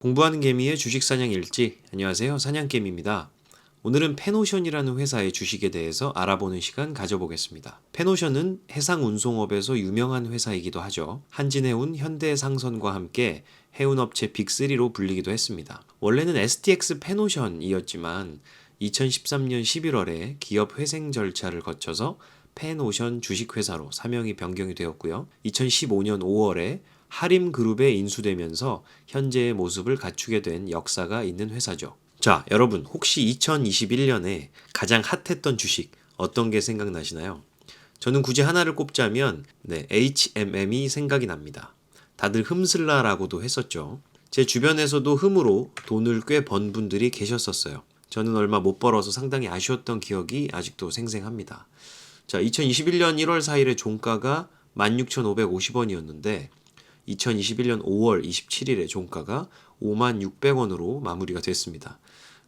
공부하는 개미의 주식사냥 일지. 안녕하세요. 사냥개미입니다. 오늘은 페노션이라는 회사의 주식에 대해서 알아보는 시간 가져보겠습니다. 페노션은 해상운송업에서 유명한 회사이기도 하죠. 한진해운, 현대상선과 함께 해운업체 빅3로 불리기도 했습니다. 원래는 STX 페노션이었지만 2013년 11월에 기업 회생 절차를 거쳐서 페노션 주식회사로 사명이 변경이 되었고요. 2015년 5월에 하림그룹에 인수되면서 현재의 모습을 갖추게 된 역사가 있는 회사죠. 자, 여러분 혹시 2021년에 가장 핫했던 주식 어떤 게 생각나시나요? 저는 굳이 하나를 꼽자면 HMM이 생각이 납니다. 다들 흠슬라라고도 했었죠. 제 주변에서도 흠으로 돈을 꽤 번 분들이 계셨었어요. 저는 얼마 못 벌어서 상당히 아쉬웠던 기억이 아직도 생생합니다. 자, 2021년 1월 4일에 종가가 16,550원이었는데 2021년 5월 27일에 종가가 56,600원으로 마무리가 됐습니다.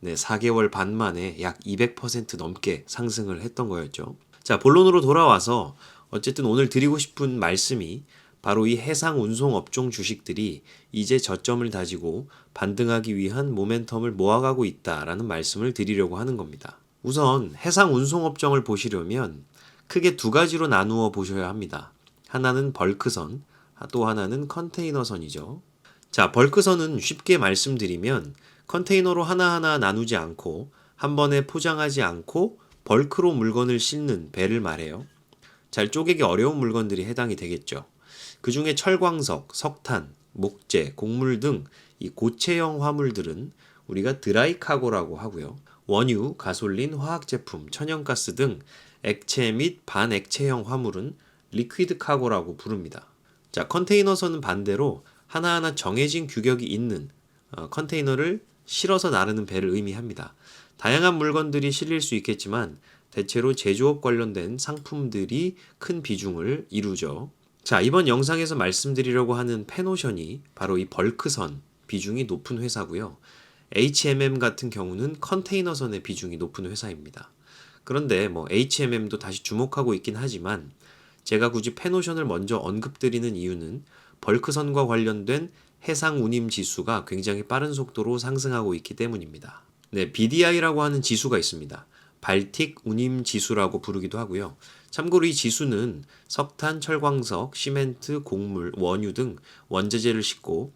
4개월 반 만에 약 200% 넘게 상승을 했던 거였죠. 자, 본론으로 돌아와서 어쨌든 오늘 드리고 싶은 말씀이 바로 이 해상 운송 업종 주식들이 이제 저점을 다지고 반등하기 위한 모멘텀을 모아가고 있다라는 말씀을 드리려고 하는 겁니다. 우선 해상 운송 업종을 보시려면 크게 두 가지로 나누어 보셔야 합니다. 하나는 벌크선, 또 하나는 컨테이너선이죠. 자, 벌크선은 쉽게 말씀드리면 컨테이너로 하나하나 나누지 않고 한 번에 포장하지 않고 벌크로 물건을 싣는 배를 말해요. 잘 쪼개기 어려운 물건들이 해당이 되겠죠. 그 중에 철광석, 석탄, 목재, 곡물 등 이 고체형 화물들은 우리가 드라이 카고라고 하고요. 원유, 가솔린, 화학제품, 천연가스 등 액체 및 반액체형 화물은 리퀴드 카고라고 부릅니다. 자, 컨테이너선은 반대로 하나하나 정해진 규격이 있는 컨테이너를 실어서 나르는 배를 의미합니다. 다양한 물건들이 실릴 수 있겠지만 대체로 제조업 관련된 상품들이 큰 비중을 이루죠. 자, 이번 영상에서 말씀드리려고 하는 페노션이 바로 이 벌크선 비중이 높은 회사고요. HMM 같은 경우는 컨테이너선의 비중이 높은 회사입니다. 그런데 HMM도 다시 주목하고 있긴 하지만 제가 굳이 페노션을 먼저 언급드리는 이유는 벌크선과 관련된 해상 운임 지수가 굉장히 빠른 속도로 상승하고 있기 때문입니다. BDI라고 하는 지수가 있습니다. 발틱 운임 지수라고 부르기도 하고요. 참고로 이 지수는 석탄, 철광석, 시멘트, 곡물, 원유 등 원재재를 싣고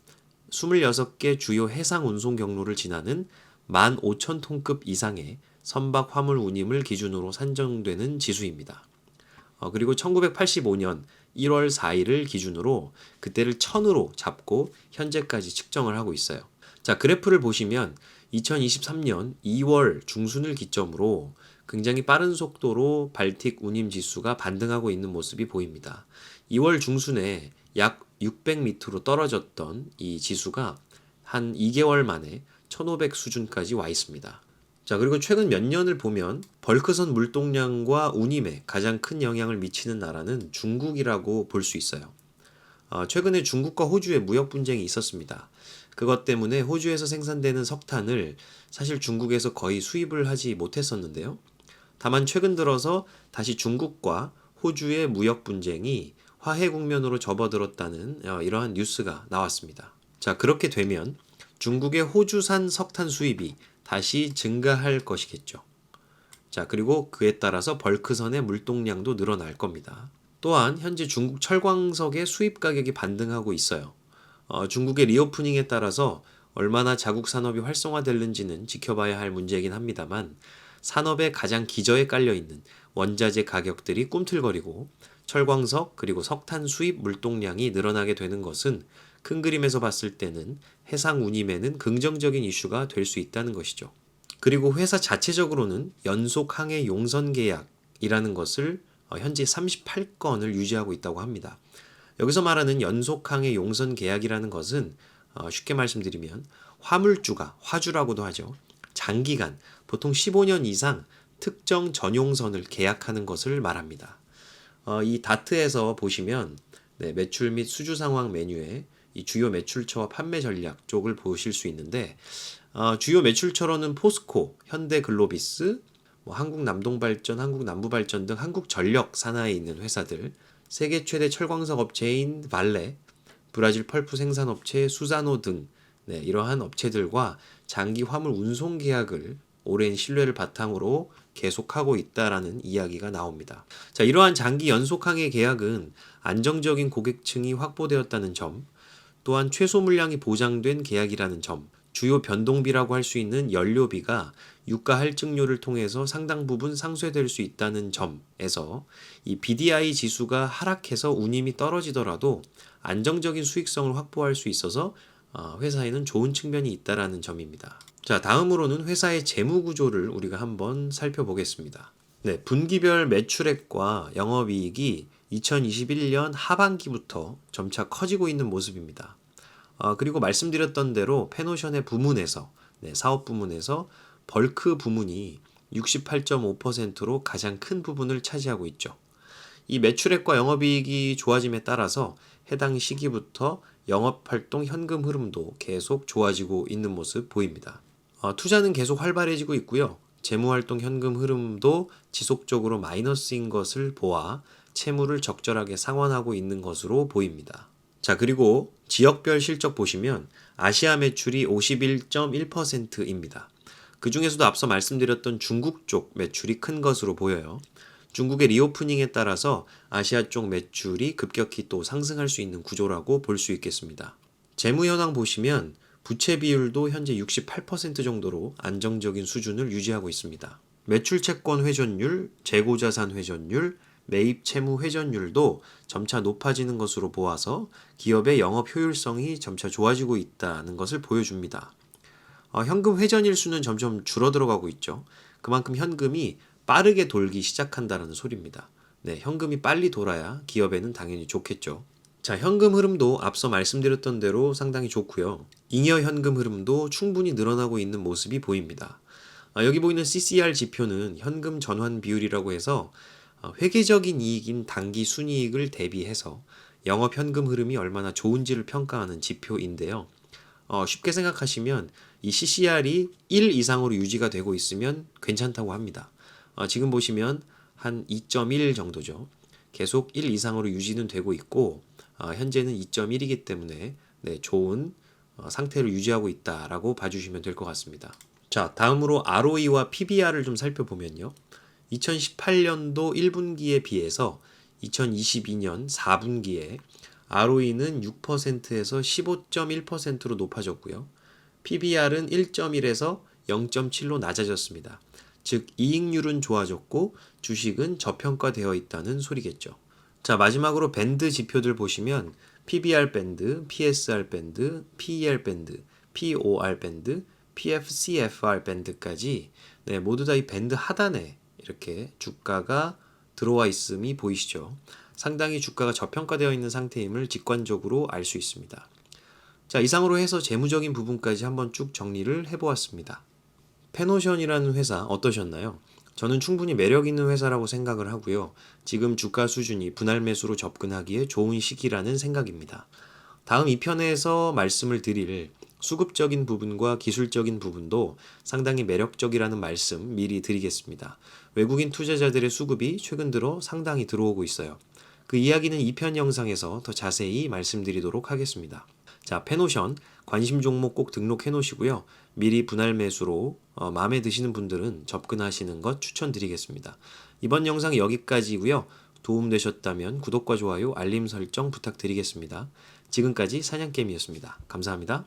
26개 주요 해상 운송 경로를 지나는 15,000톤급 이상의 선박 화물 운임을 기준으로 산정되는 지수입니다. 그리고 1985년 1월 4일을 기준으로 그때를 1000으로 잡고 현재까지 측정을 하고 있어요. 자, 그래프를 보시면 2023년 2월 중순을 기점으로 굉장히 빠른 속도로 발틱 운임 지수가 반등하고 있는 모습이 보입니다. 2월 중순에 약 600m로 떨어졌던 이 지수가 한 2개월 만에 1500 수준까지 와 있습니다. 자, 그리고 최근 몇 년을 보면 벌크선 물동량과 운임에 가장 큰 영향을 미치는 나라는 중국이라고 볼 수 있어요. 최근에 중국과 호주의 무역 분쟁이 있었습니다. 그것 때문에 호주에서 생산되는 석탄을 사실 중국에서 거의 수입을 하지 못했었는데요. 다만 최근 들어서 다시 중국과 호주의 무역 분쟁이 화해 국면으로 접어들었다는 이러한 뉴스가 나왔습니다. 자, 그렇게 되면 중국의 호주산 석탄 수입이 다시 증가할 것이겠죠. 자, 그리고 그에 따라서 벌크선의 물동량도 늘어날 겁니다. 또한 현재 중국 철광석의 수입 가격이 반등하고 있어요. 중국의 리오프닝에 따라서 얼마나 자국 산업이 활성화될는지는 지켜봐야 할 문제이긴 합니다만 산업의 가장 기저에 깔려있는 원자재 가격들이 꿈틀거리고 철광석 그리고 석탄 수입 물동량이 늘어나게 되는 것은 큰 그림에서 봤을 때는 해상 운임에는 긍정적인 이슈가 될 수 있다는 것이죠. 그리고 회사 자체적으로는 연속 항해 용선 계약이라는 것을 현재 38건을 유지하고 있다고 합니다. 여기서 말하는 연속 항해 용선 계약이라는 것은 쉽게 말씀드리면 화물주가 화주라고도 하죠. 장기간 보통 15년 이상 특정 전용선을 계약하는 것을 말합니다. 이 다트에서 보시면 매출 및 수주 상황 메뉴에 이 주요 매출처와 판매 전략 쪽을 보실 수 있는데 주요 매출처로는 포스코, 현대글로비스, 한국남동발전, 한국남부발전 등 한국전력 산하에 있는 회사들, 세계 최대 철광석 업체인 발레, 브라질 펄프 생산업체 수자노 등 네, 이러한 업체들과 장기 화물 운송 계약을 오랜 신뢰를 바탕으로 계속하고 있다라는 이야기가 나옵니다. 자, 이러한 장기 연속항해 계약은 안정적인 고객층이 확보되었다는 점, 또한 최소 물량이 보장된 계약이라는 점, 주요 변동비라고 할 수 있는 연료비가 유가 할증료를 통해서 상당 부분 상쇄될 수 있다는 점에서 이 BDI 지수가 하락해서 운임이 떨어지더라도 안정적인 수익성을 확보할 수 있어서 회사에는 좋은 측면이 있다라는 점입니다. 자, 다음으로는 회사의 재무 구조를 우리가 한번 살펴보겠습니다. 네, 분기별 매출액과 영업이익이 2021년 하반기부터 점차 커지고 있는 모습입니다. 그리고 말씀드렸던 대로 페노션의 부문에서, 사업 부문에서 벌크 부문이 68.5%로 가장 큰 부분을 차지하고 있죠. 이 매출액과 영업이익이 좋아짐에 따라서 해당 시기부터 영업활동 현금 흐름도 계속 좋아지고 있는 모습 보입니다. 투자는 계속 활발해지고 있고요. 재무활동 현금 흐름도 지속적으로 마이너스인 것을 보아 채무를 적절하게 상환하고 있는 것으로 보입니다. 자, 그리고 지역별 실적 보시면 아시아 매출이 51.1%입니다. 그 중에서도 앞서 말씀드렸던 중국 쪽 매출이 큰 것으로 보여요. 중국의 리오프닝에 따라서 아시아 쪽 매출이 급격히 또 상승할 수 있는 구조라고 볼 수 있겠습니다. 재무 현황 보시면 부채 비율도 현재 68% 정도로 안정적인 수준을 유지하고 있습니다. 매출 채권 회전율, 재고자산 회전율, 매입 채무 회전율도 점차 높아지는 것으로 보아서 기업의 영업 효율성이 점차 좋아지고 있다는 것을 보여줍니다. 현금 회전일수는 점점 줄어들어가고 있죠. 그만큼 현금이 빠르게 돌기 시작한다는 소리입니다. 네, 현금이 빨리 돌아야 기업에는 당연히 좋겠죠. 자, 현금 흐름도 앞서 말씀드렸던 대로 상당히 좋고요. 잉여 현금 흐름도 충분히 늘어나고 있는 모습이 보입니다. 여기 보이는 CCR 지표는 현금 전환 비율이라고 해서 회계적인 이익인 당기 순이익을 대비해서 영업 현금 흐름이 얼마나 좋은지를 평가하는 지표인데요. 쉽게 생각하시면 이 CCR이 1 이상으로 유지가 되고 있으면 괜찮다고 합니다. 지금 보시면 한 2.1 정도죠. 계속 1 이상으로 유지는 되고 있고 현재는 2.1이기 때문에 좋은 상태를 유지하고 있다라고 봐주시면 될 것 같습니다. 자, 다음으로 ROE와 PBR을 좀 살펴보면요. 2018년도 1분기에 비해서 2022년 4분기에 ROE는 6%에서 15.1%로 높아졌고요. PBR은 1.1에서 0.7로 낮아졌습니다. 즉 이익률은 좋아졌고 주식은 저평가되어 있다는 소리겠죠. 자, 마지막으로 밴드 지표들 보시면 PBR 밴드, PSR 밴드, PER 밴드, POR 밴드, PFCFR 밴드까지 모두 다 이 밴드 하단에 이렇게 주가가 들어와 있음이 보이시죠? 상당히 주가가 저평가되어 있는 상태임을 직관적으로 알 수 있습니다. 자, 이상으로 해서 재무적인 부분까지 한번 쭉 정리를 해보았습니다. 페노션이라는 회사 어떠셨나요? 저는 충분히 매력 있는 회사라고 생각을 하고요. 지금 주가 수준이 분할 매수로 접근하기에 좋은 시기라는 생각입니다. 다음 2편에서 말씀을 드릴 수급적인 부분과 기술적인 부분도 상당히 매력적이라는 말씀 미리 드리겠습니다. 외국인 투자자들의 수급이 최근 들어 상당히 들어오고 있어요. 그 이야기는 2편 영상에서 더 자세히 말씀드리도록 하겠습니다. 자, 페노션 관심 종목 꼭 등록해 놓으시고요. 미리 분할 매수로 마음에 드시는 분들은 접근하시는 것 추천드리겠습니다. 이번 영상 여기까지고요. 도움되셨다면 구독과 좋아요, 알림 설정 부탁드리겠습니다. 지금까지 사냥개미였습니다. 감사합니다.